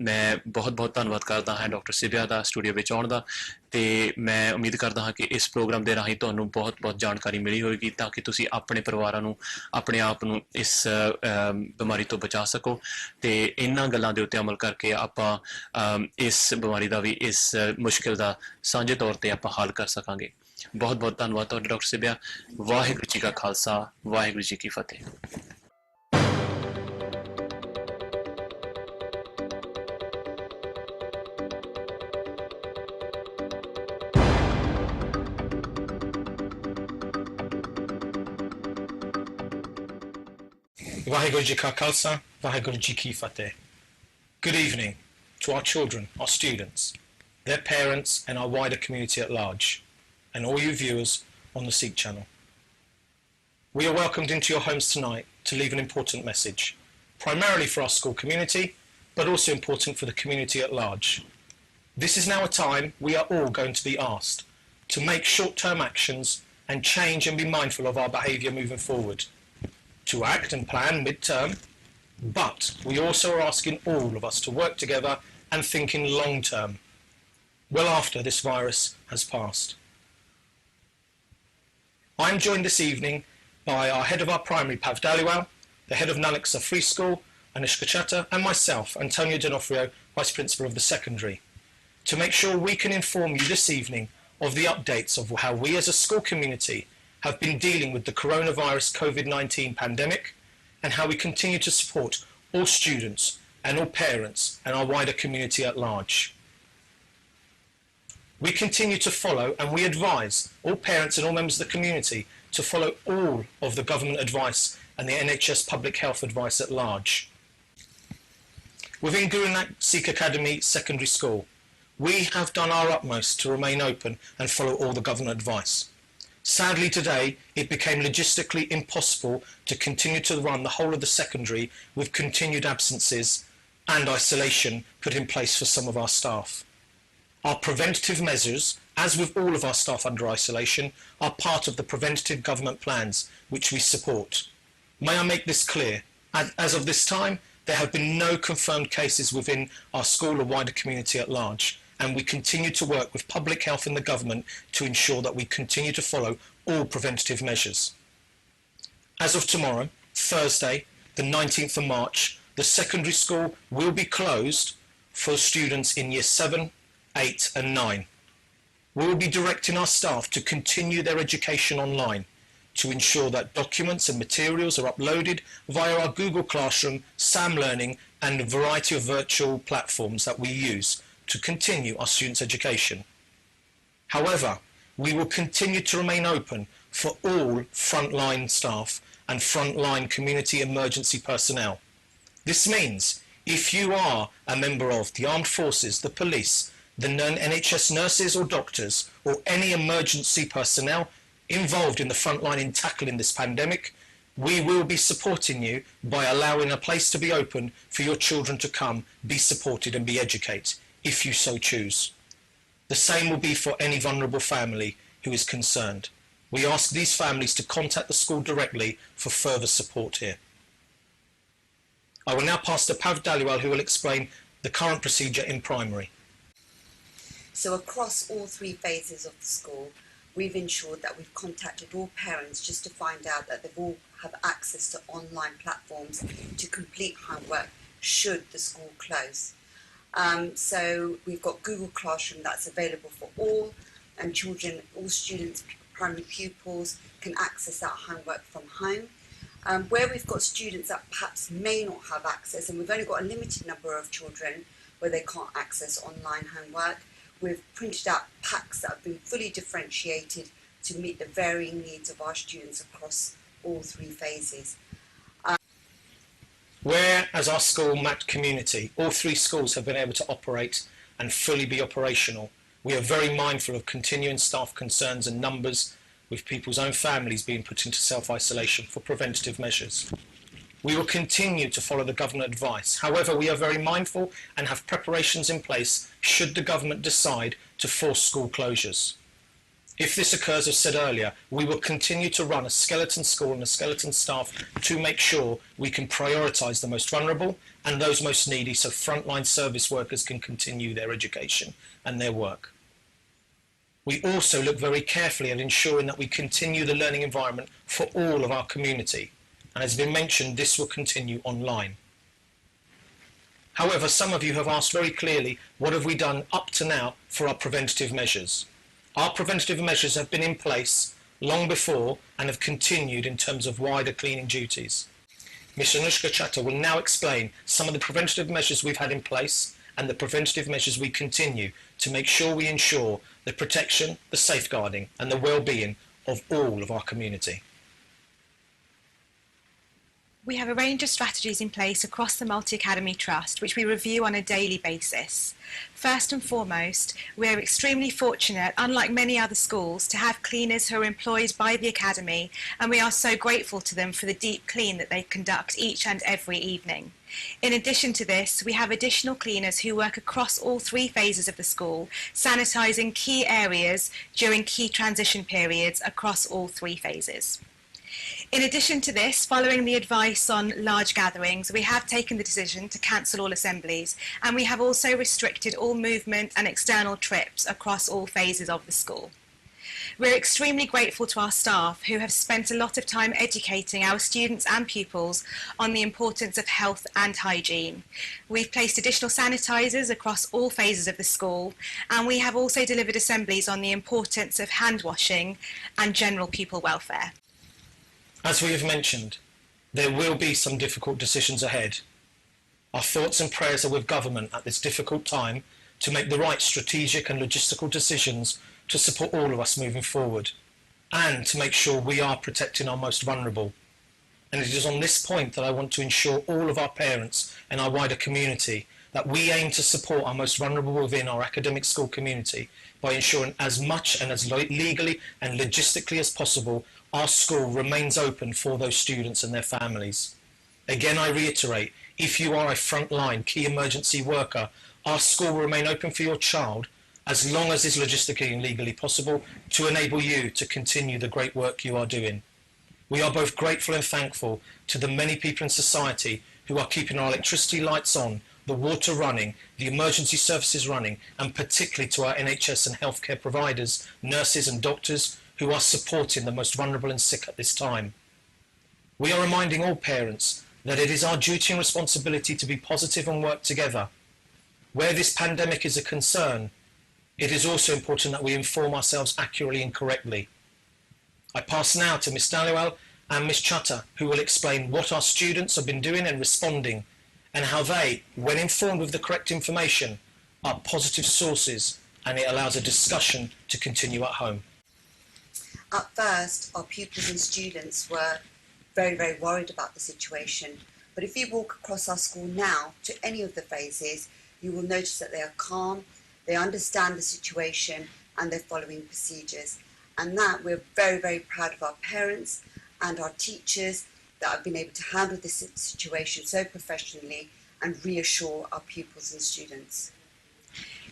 ਮੈਂ ਬਹੁਤ ਬਹੁਤ ਧੰਨਵਾਦ ਕਰਦਾ ਹਾਂ ਡਾਕਟਰ ਸਿਬਿਆ ਦਾ ਸਟੂਡੀਓ ਵਿੱਚ ਆਉਣ ਦਾ, ਅਤੇ ਮੈਂ ਉਮੀਦ ਕਰਦਾ ਹਾਂ ਕਿ ਇਸ ਪ੍ਰੋਗਰਾਮ ਦੇ ਰਾਹੀਂ ਤੁਹਾਨੂੰ ਬਹੁਤ ਬਹੁਤ ਜਾਣਕਾਰੀ ਮਿਲੀ ਹੋਏਗੀ, ਤਾਂ ਕਿ ਤੁਸੀਂ ਆਪਣੇ ਪਰਿਵਾਰਾਂ ਨੂੰ, ਆਪਣੇ ਆਪ ਨੂੰ ਇਸ ਬਿਮਾਰੀ ਤੋਂ ਬਚਾ ਸਕੋ, ਅਤੇ ਇਹਨਾਂ ਗੱਲਾਂ ਦੇ ਉੱਤੇ ਅਮਲ ਕਰਕੇ ਆਪਾਂ ਇਸ ਬਿਮਾਰੀ ਦਾ ਵੀ, ਇਸ ਮੁਸ਼ਕਿਲ ਦਾ ਸਾਂਝੇ ਤੌਰ 'ਤੇ ਆਪਾਂ ਹੱਲ ਕਰ ਸਕਾਂਗੇ। ਬਹੁਤ ਬਹੁਤ ਧੰਨਵਾਦ ਤੁਹਾਡਾ ਡਾਕਟਰ ਸਿਬਿਆ। ਵਾਹਿਗੁਰੂ ਜੀ ਕਾ ਖਾਲਸਾ, ਵਾਹਿਗੁਰੂ ਜੀ ਕੀ ਫਤਿਹ। Vaheguru Ji Ka Khalsa, Vaheguru Ji Ki Fateh. Good evening to our children, our students, their parents and our wider community at large, and all you viewers on the Sikh channel. We are welcomed into your homes tonight to leave an important message, primarily for our school community, but also important for the community at large. This is now a time we are all going to be asked to make short-term actions and change and be mindful of our behaviour moving forward, to act and plan mid-term, but we also are asking all of us to work together and think in long-term, well after this virus has passed. I am joined this evening by our head of our primary, Pav Daliwal, the head of Nalixa Free School, Anushka Chatter, and myself, Antonio D'Onofrio, Vice Principal of the Secondary, to make sure we can inform you this evening of the updates of how we as a school community have been dealing with the coronavirus COVID-19 pandemic, and how we continue to support all students and all parents and our wider community at large. We continue to follow, and we advise all parents and all members of the community to follow all of the government advice and the NHS public health advice at large. Within Guru Nanak Sikh Academy Secondary School, we have done our utmost to remain open and follow all the government advice. Sadly today, it became logistically impossible to continue to run the whole of the secondary with continued absences and isolation put in place for some of our staff. Our preventative measures, as with all of our staff under isolation, are part of the preventative government plans which we support. May I make this clear? As of this time, there have been no confirmed cases within our school or wider community at large, and we continue to work with public health and the government to ensure that we continue to follow all preventative measures. As of tomorrow, Thursday, the 19th of March, the secondary school will be closed for students in Year 7, 8 and 9. We will be directing our staff to continue their education online, to ensure that documents and materials are uploaded via our Google Classroom, Sam Learning and a variety of virtual platforms that we use to continue our students' education. However, we will continue to remain open for all frontline staff and frontline community emergency personnel. This means if you are a member of the armed forces, the police, the NHS nurses or doctors, or any emergency personnel involved in the front line in tackling this pandemic, we will be supporting you by allowing a place to be open for your children to come, be supported and be educated, if you so choose. The same will be for any vulnerable family who is concerned. We ask these families to contact the school directly for further support here. I will now pass to Pav Daliwal, who will explain the current procedure in primary. So across all three phases of the school, we've ensured that we've contacted all parents just to find out that they all have access to online platforms to complete homework should the school close. So we've got Google Classroom that's available for all, and children, all students, primary pupils can access that homework from home. Where we've got students that perhaps may not have access, and we've only got a limited number of children where they can't access online homework, we've printed out packs that have been fully differentiated to meet the varying needs of our students across all three phases. Where, as our school mapped community, all three schools have been able to operate and fully be operational, we are very mindful of continuing staff concerns and numbers, with people's own families being put into self-isolation for preventative measures. We will continue to follow the government advice. However, we are very mindful and have preparations in place should the government decide to force school closures. If this occurs, as said earlier, we will continue to run a skeleton school and a skeleton staff to make sure we can prioritise the most vulnerable and those most needy so frontline service workers can continue their education and their work. We also look very carefully at ensuring that we continue the learning environment for all of our community. And as has been mentioned, this will continue online. However, some of you have asked very clearly, what have we done up to now for our preventative measures? Our preventative measures have been in place long before and have continued in terms of wider cleaning duties. Ms. Anushka Chatter will now explain some of the preventative measures we've had in place and the preventative measures we continue to make sure we ensure the protection, the safeguarding and the well-being of all of our community. We have a range of strategies in place across the Multi-Academy Trust, which we review on a daily basis. First and foremost, we are extremely fortunate, unlike many other schools, to have cleaners who are employed by the Academy, and we are so grateful to them for the deep clean that they conduct each and every evening. In addition to this, we have additional cleaners who work across all 3 phases of the school, sanitising key areas during key transition periods across all 3 phases. In addition to this, following the advice on large gatherings, we have taken the decision to cancel all assemblies, and we have also restricted all movement and external trips across all phases of the school. We're extremely grateful to our staff who have spent a lot of time educating our students and pupils on the importance of health and hygiene. We've placed additional sanitisers across all phases of the school, and we have also delivered assemblies on the importance of hand washing and general pupil welfare. As we have mentioned, there will be some difficult decisions ahead. Our thoughts and prayers are with government at this difficult time to make the right strategic and logistical decisions to support all of us moving forward and to make sure we are protecting our most vulnerable. And it is on this point that I want to ensure all of our parents and our wider community that we aim to support our most vulnerable within our academic school community by ensuring as much and as legally and logistically as possible our school remains open for those students and their families. Again, I reiterate, if you are a frontline key emergency worker, our school will remain open for your child as long as it's logistically and legally possible to enable you to continue the great work you are doing. We are both grateful and thankful to the many people in society who are keeping our electricity lights on, the water running, the emergency services running, and particularly to our NHS and healthcare providers, nurses and doctors who are supporting the most vulnerable and sick at this time. We are reminding all parents that it is our duty and responsibility to be positive and work together. Where this pandemic is a concern, it is also important that we inform ourselves accurately and correctly. I pass now to Ms. Daliwal and Ms. Chatter, who will explain what our students have been doing and responding, and how they, when informed with the correct information, are positive sources, and it allows a discussion to continue at home. At first, our pupils and students were very, very worried about the situation. But if you walk across our school now to any of the phases, you will notice that they are calm, they understand the situation, and they're following procedures. And that we're very, very proud of our parents and our teachers that have been able to handle this situation so professionally and reassure our pupils and students.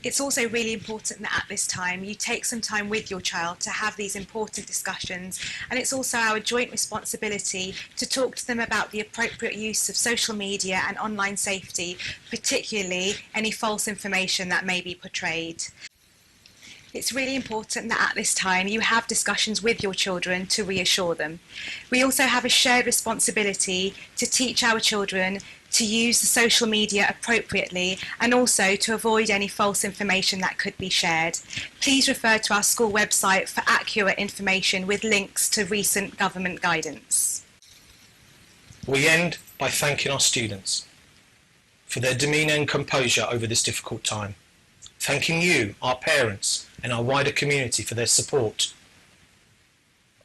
It's also really important that at this time you take some time with your child to have these important discussions, and it's also our joint responsibility to talk to them about the appropriate use of social media and online safety, particularly any false information that may be portrayed. It's really important that at this time you have discussions with your children to reassure them. We also have a shared responsibility to teach our children to use the social media appropriately and also to avoid any false information that could be shared. Please refer to our school website for accurate information with links to recent government guidance. We end by thanking our students for their demeanour and composure over this difficult time. Thanking you, our parents, and our wider community for their support.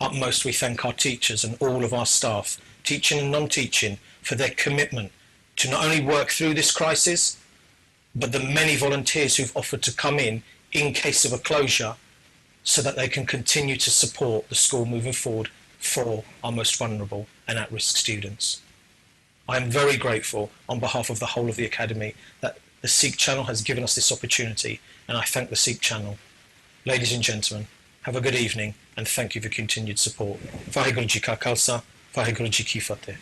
Utmost we thank our teachers and all of our staff, teaching and non-teaching, for their commitment to not only work through this crisis, but the many volunteers who've offered to come in case of a closure so that they can continue to support the school moving forward for our most vulnerable and at-risk students. I am very grateful on behalf of the whole of the Academy that the Seek Channel has given us this opportunity, and I thank the Seek Channel. Ladies and gentlemen, Have a good evening and thank you for continued support. Vaheguru Ji Ka Khalsa, Vaheguru Ji Ki Fateh.